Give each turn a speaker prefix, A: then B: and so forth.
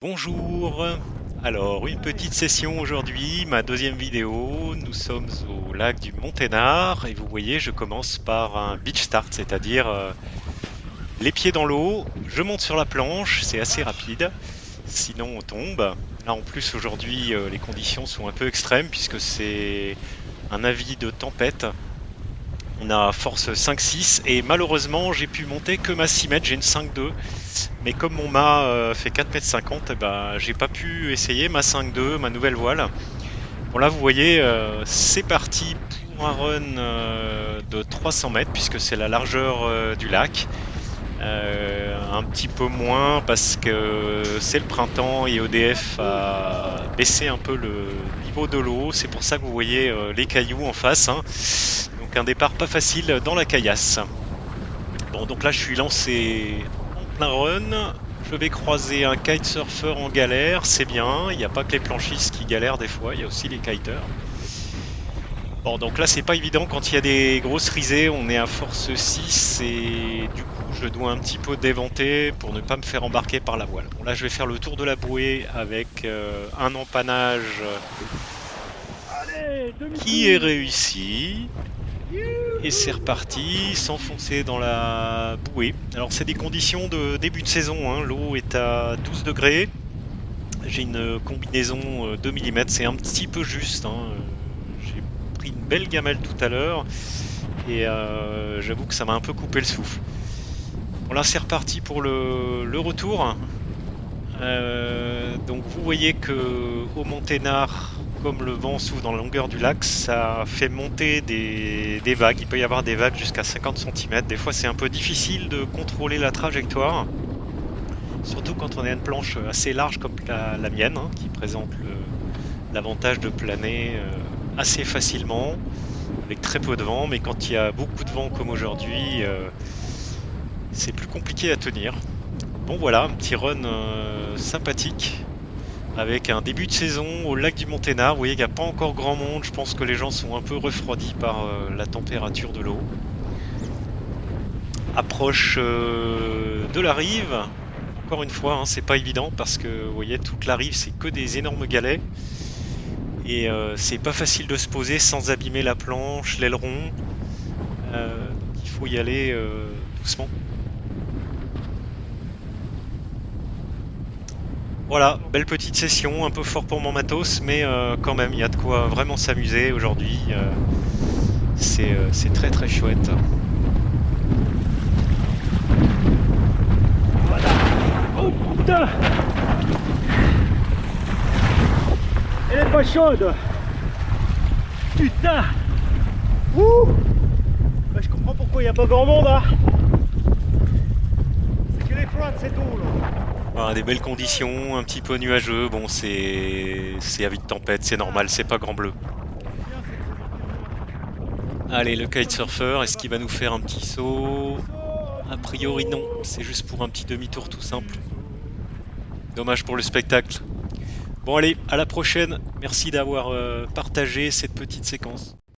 A: Bonjour, alors une petite session aujourd'hui, ma deuxième vidéo. Nous sommes au lac du Monténard et vous voyez, je commence par un beach start, c'est-à-dire les pieds dans l'eau, je monte sur la planche, c'est assez rapide, sinon on tombe. Là en plus aujourd'hui les conditions sont un peu extrêmes puisque c'est un avis de tempête. On a force 5-6 et malheureusement j'ai pu monter que ma 6 mètres, j'ai une 5-2. Mais comme mon mât fait 4,50 m, j'ai pas pu essayer ma 5-2, ma nouvelle voile. Bon là vous voyez, c'est parti pour un run de 300 mètres puisque c'est la largeur du lac. Un petit peu moins parce que c'est le printemps et EDF a baissé un peu le niveau de l'eau. C'est pour ça que vous voyez les cailloux en face, hein. Donc un départ pas facile dans la caillasse. Bon donc là je suis lancé en plein run. Je vais croiser un kitesurfer en galère, c'est bien. Il n'y a pas que les planchistes qui galèrent des fois, il y a aussi les kiteurs. Bon, donc là, c'est pas évident quand il y a des grosses risées. On est à force 6 et du coup, je dois un petit peu déventer pour ne pas me faire embarquer par la voile. Bon, là, je vais faire le tour de la bouée avec un empannage
B: Allez,
A: qui est
B: demi-tour.
A: réussi. Et c'est reparti, s'enfoncer dans la bouée. Alors, c'est des conditions de début de saison, hein. L'eau est à 12 degrés. J'ai une combinaison 2 mm, c'est un petit peu juste, hein. J'ai pris une belle gamelle tout à l'heure et j'avoue que ça m'a un peu coupé le souffle. Bon là c'est reparti pour le retour. Donc vous voyez que au Monténard, comme le vent souffle dans la longueur du lac, ça fait monter des vagues. Il peut y avoir des vagues jusqu'à 50 cm. Des fois c'est un peu difficile de contrôler la trajectoire. Surtout quand on a une planche assez large comme la mienne, hein, qui présente l'avantage de planer assez facilement, avec très peu de vent, mais quand il y a beaucoup de vent comme aujourd'hui, c'est plus compliqué à tenir. Bon voilà, un petit run sympathique, avec un début de saison au lac du Monténard. Vous voyez qu'il n'y a pas encore grand monde, je pense que les gens sont un peu refroidis par la température de l'eau. Approche de la rive. Encore une fois, hein, c'est pas évident parce que vous voyez, toute la rive c'est que des énormes galets et c'est pas facile de se poser sans abîmer la planche, l'aileron. Donc il faut y aller doucement. Voilà, belle petite session, un peu fort pour mon matos, mais quand même, il y a de quoi vraiment s'amuser aujourd'hui. C'est très très chouette.
B: Voilà. Oh putain. Elle est pas chaude. Putain. Ouh. Bah, je comprends pourquoi il n'y a pas grand monde là. C'est que les froides, c'est tout là.
A: Voilà, des belles conditions, un petit peu nuageux. Bon, c'est avis de tempête, c'est normal, c'est pas grand bleu. Allez, le kitesurfer, est-ce qu'il va nous faire un petit saut? A priori non, c'est juste pour un petit demi-tour tout simple. Dommage pour le spectacle. Bon allez, à la prochaine. Merci d'avoir partagé cette petite séquence.